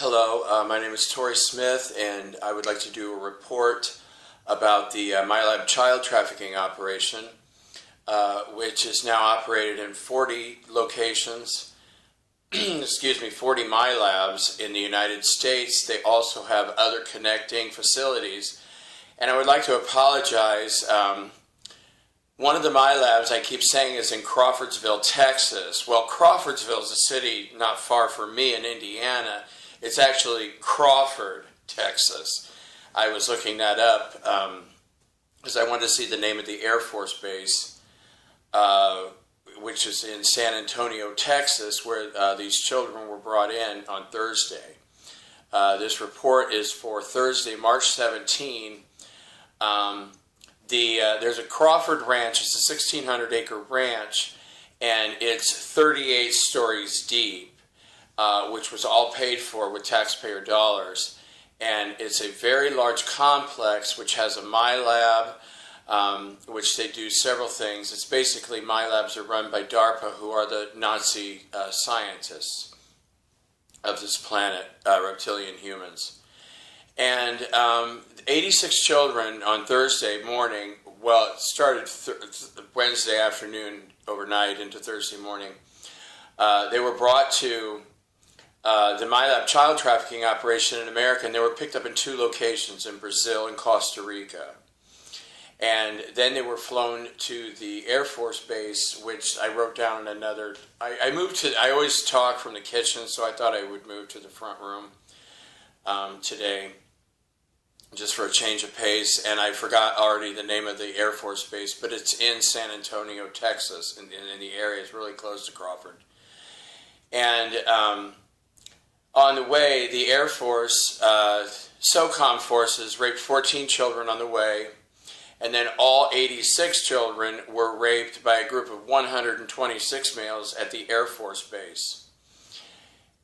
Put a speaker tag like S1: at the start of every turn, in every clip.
S1: Hello, my name is Tori Smith, and I would like to do a report about the MyLab child trafficking operation, which is now operated in 40 locations, 40 MyLabs in the United States. They also have other connecting facilities, and I would like to apologize. One of the MyLabs I keep saying is in Crawfordsville, Texas. Well, Crawfordsville is a city not far from me in Indiana. It's actually Crawford, Texas. I was looking that up because I wanted to see the name of the Air Force Base, which is in San Antonio, Texas, where these children were brought in on Thursday. This report is for Thursday, March 17. There's a Crawford Ranch. It's a 1,600-acre ranch, and it's 38 stories deep. Which was all paid for with taxpayer dollars. And it's a very large complex which has a MyLab, which they do several things. It's basically MyLabs are run by DARPA, who are the Nazi scientists of this planet, reptilian humans. And 86 children on Thursday morning, well, it started Wednesday afternoon, overnight into Thursday morning. They were brought to the MyLab child trafficking operation in America, and they were picked up in 2 locations in Brazil and Costa Rica. And then they were flown to the Air Force Base, which I wrote down in another. I always talk from the kitchen, so I thought I would move to the front room today, just for a change of pace. And I forgot already the name of the Air Force Base, but it's in San Antonio, Texas, in the area. It's really close to Crawford. And on the way, the Air Force, SOCOM forces raped 14 children on the way, and then all 86 children were raped by a group of 126 males at the Air Force Base.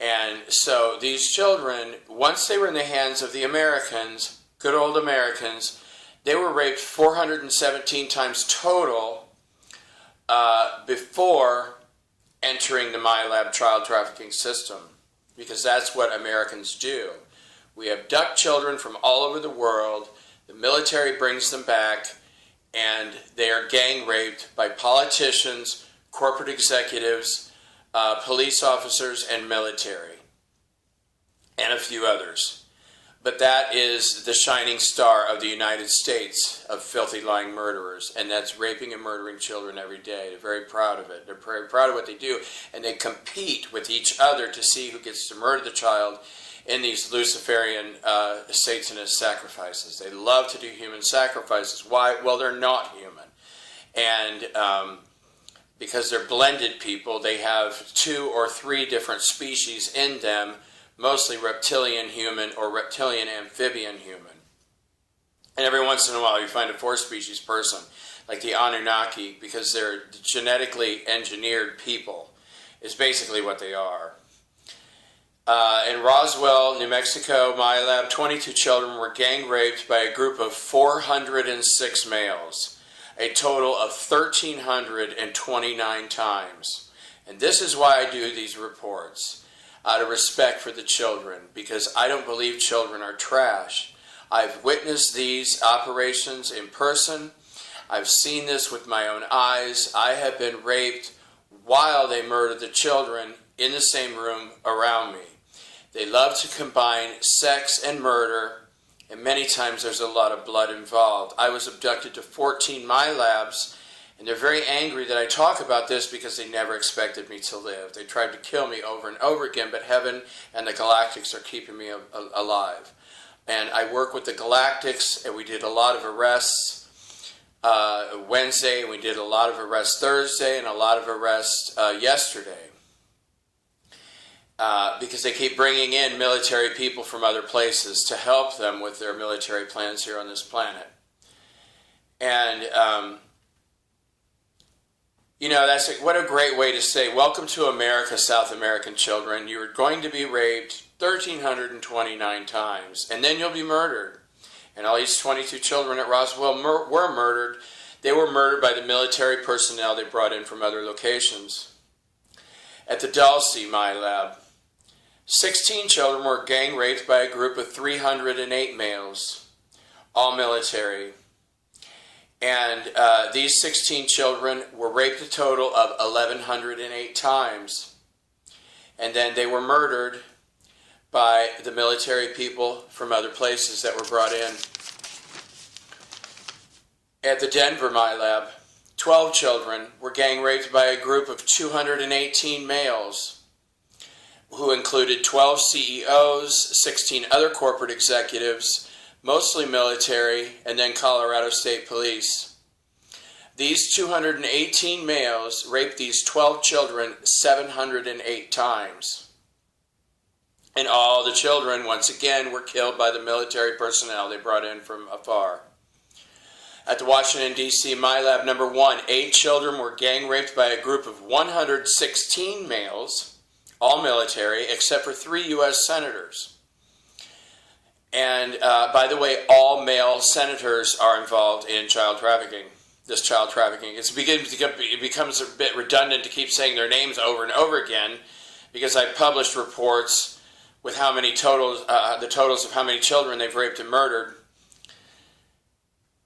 S1: And so these children, once they were in the hands of the Americans, good old Americans, they were raped 417 times total before entering the MyLab child trafficking system. Because that's what Americans do. We abduct children from all over the world, the military brings them back, and they are gang raped by politicians, corporate executives, police officers, and military, and a few others. But that is the shining star of the United States of filthy, lying murderers, and that's raping and murdering children every day. They're very proud of it. They're very proud of what they do, and they compete with each other to see who gets to murder the child in these Luciferian Satanist sacrifices. They love to do human sacrifices. Why? Well, they're not human. And because they're blended people, they have 2 or 3 different species in them, mostly reptilian human or reptilian amphibian human. And every once in a while you find a 4-species person, like the Anunnaki, because they're genetically engineered people, is basically what they are. In Roswell, New Mexico, MyLab, 22 children were gang raped by a group of 406 males, a total of 1,329 times. And this is why I do these reports. Out of respect for the children, because I don't believe children are trash. I've witnessed these operations in person. I've seen this with my own eyes. I have been raped while they murdered the children in the same room around me. They love to combine sex and murder, and many times there's a lot of blood involved. I was abducted to 14 MyLabs, and they're very angry that I talk about this because they never expected me to live. They tried to kill me over and over again, but heaven and the Galactics are keeping me alive. And I work with the Galactics, and we did a lot of arrests Wednesday, and we did a lot of arrests Thursday, and a lot of arrests yesterday. Because they keep bringing in military people from other places to help them with their military plans here on this planet. And you know, what a great way to say, welcome to America, South American children. You're going to be raped 1,329 times, and then you'll be murdered. And all these 22 children at Roswell were murdered. They were murdered by the military personnel they brought in from other locations. At the Dulce MyLab, 16 children were gang raped by a group of 308 males, all military. And these 16 children were raped a total of 1,108 times. And then they were murdered by the military people from other places that were brought in. At the Denver MyLab, 12 children were gang raped by a group of 218 males, who included 12 CEOs, 16 other corporate executives, mostly military, and then Colorado State Police. These 218 males raped these 12 children 708 times. And all the children, once again, were killed by the military personnel they brought in from afar. At the Washington, D.C. MyLab number 1, 8 children were gang raped by a group of 116 males, all military, except for 3 U.S. senators. And by the way, all male senators are involved in child trafficking. This child trafficking. It becomes a bit redundant to keep saying their names over and over again, because I published reports with how many the totals of how many children they've raped and murdered.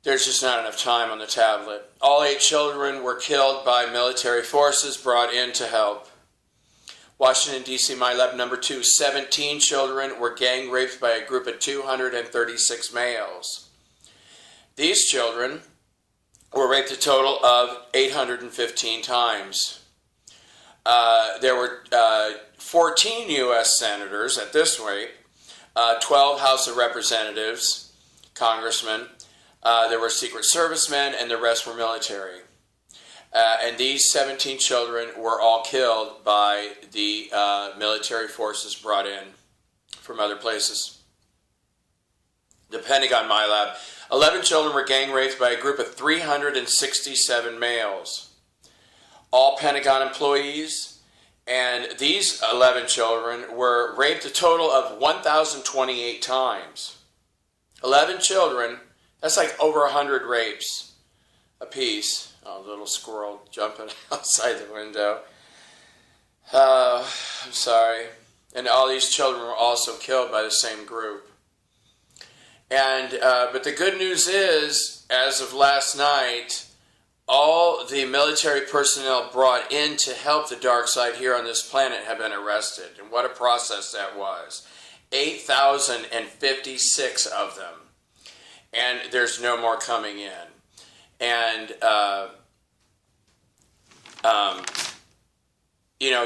S1: There's just not enough time on the tablet. All 8 children were killed by military forces brought in to help. Washington, D.C. MyLab number 2, 17 children were gang raped by a group of 236 males. These children were raped a total of 815 times. There were 14 U.S. senators at this rate, 12 House of Representatives, congressmen. There were Secret Servicemen, and the rest were military. And these 17 children were all killed by the military forces brought in from other places. The Pentagon MyLab, 11 children were gang raped by a group of 367 males, all Pentagon employees, and these 11 children were raped a total of 1,028 times. 11 children, that's like over 100 rapes apiece. Oh, little squirrel jumping outside the window. I'm sorry. And all these children were also killed by the same group. And but the good news is, as of last night, all the military personnel brought in to help the dark side here on this planet have been arrested. And what a process that was. 8,056 of them. And there's no more coming in. And,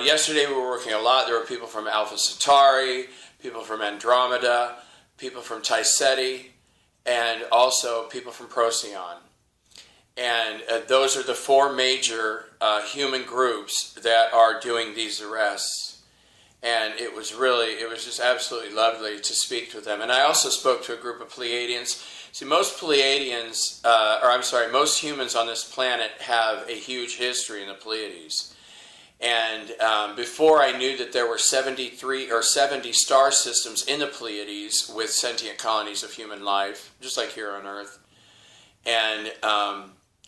S1: yesterday we were working a lot. There were people from Alpha Centauri, people from Andromeda, people from Taiseti, and also people from Procyon. And those are the 4 major human groups that are doing these arrests. And it was just absolutely lovely to speak with them. And I also spoke to a group of Pleiadians. See, most Pleiadians, most humans on this planet have a huge history in the Pleiades. And before I knew that there were 73 or 70 star systems in the Pleiades with sentient colonies of human life, just like here on Earth. And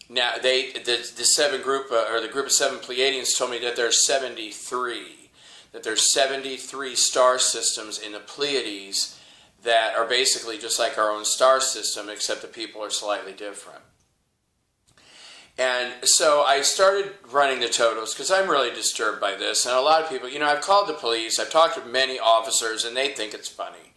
S1: now the group of 7 Pleiadians told me that there's 73. That there's 73 star systems in the Pleiades that are basically just like our own star system, except the people are slightly different. And so I started running the totals because I'm really disturbed by this. And a lot of people, I've called the police, I've talked to many officers, and they think it's funny.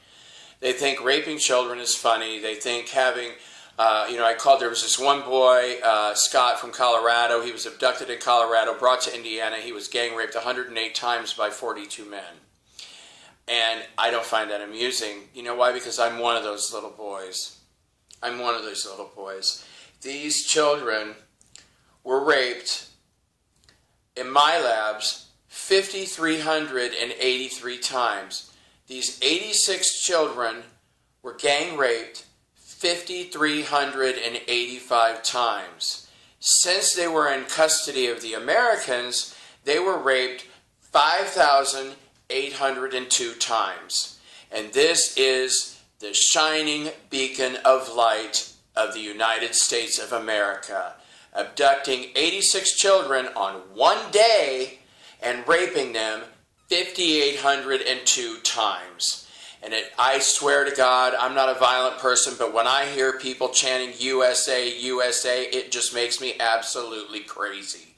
S1: They think raping children is funny. They think having, there was this one boy, Scott from Colorado. He was abducted in Colorado, brought to Indiana. He was gang raped 108 times by 42 men. And I don't find that amusing. You know why? Because I'm one of those little boys. I'm one of those little boys. These children were raped in my labs 5,383 times. These 86 children were gang raped 5,385 times. Since they were in custody of the Americans, they were raped 5,802 times. And this is the shining beacon of light of the United States of America, abducting 86 children on one day and raping them 5,802 times. And I swear to God, I'm not a violent person, but when I hear people chanting USA, USA, it just makes me absolutely crazy.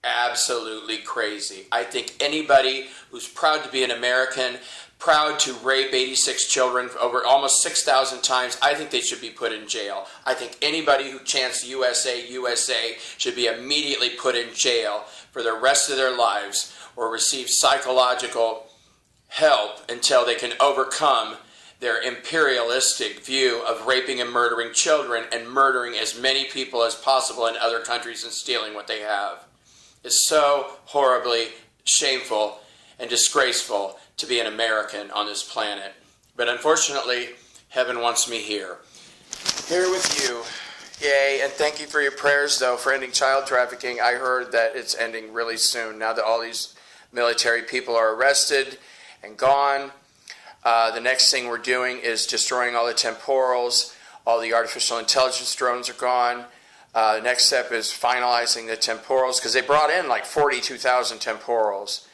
S1: Absolutely crazy. I think anybody who's proud to be an American, proud to rape 86 children over almost 6,000 times, I think they should be put in jail. I think anybody who chants USA, USA should be immediately put in jail for the rest of their lives or receive psychological help until they can overcome their imperialistic view of raping and murdering children and murdering as many people as possible in other countries and stealing what they have. It's so horribly shameful and disgraceful to be an American on this planet. But unfortunately, heaven wants me here. Here with you. Yay, and thank you for your prayers, though, for ending child trafficking. I heard that it's ending really soon now that all these military people are arrested and gone. The next thing we're doing is destroying all the temporals. All the artificial intelligence drones are gone. The next step is finalizing the temporals, because they brought in like 42,000 temporals,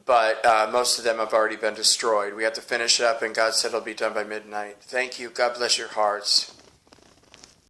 S1: but most of them have already been destroyed. We have to finish up, and God said it'll be done by midnight. Thank you. God bless your hearts.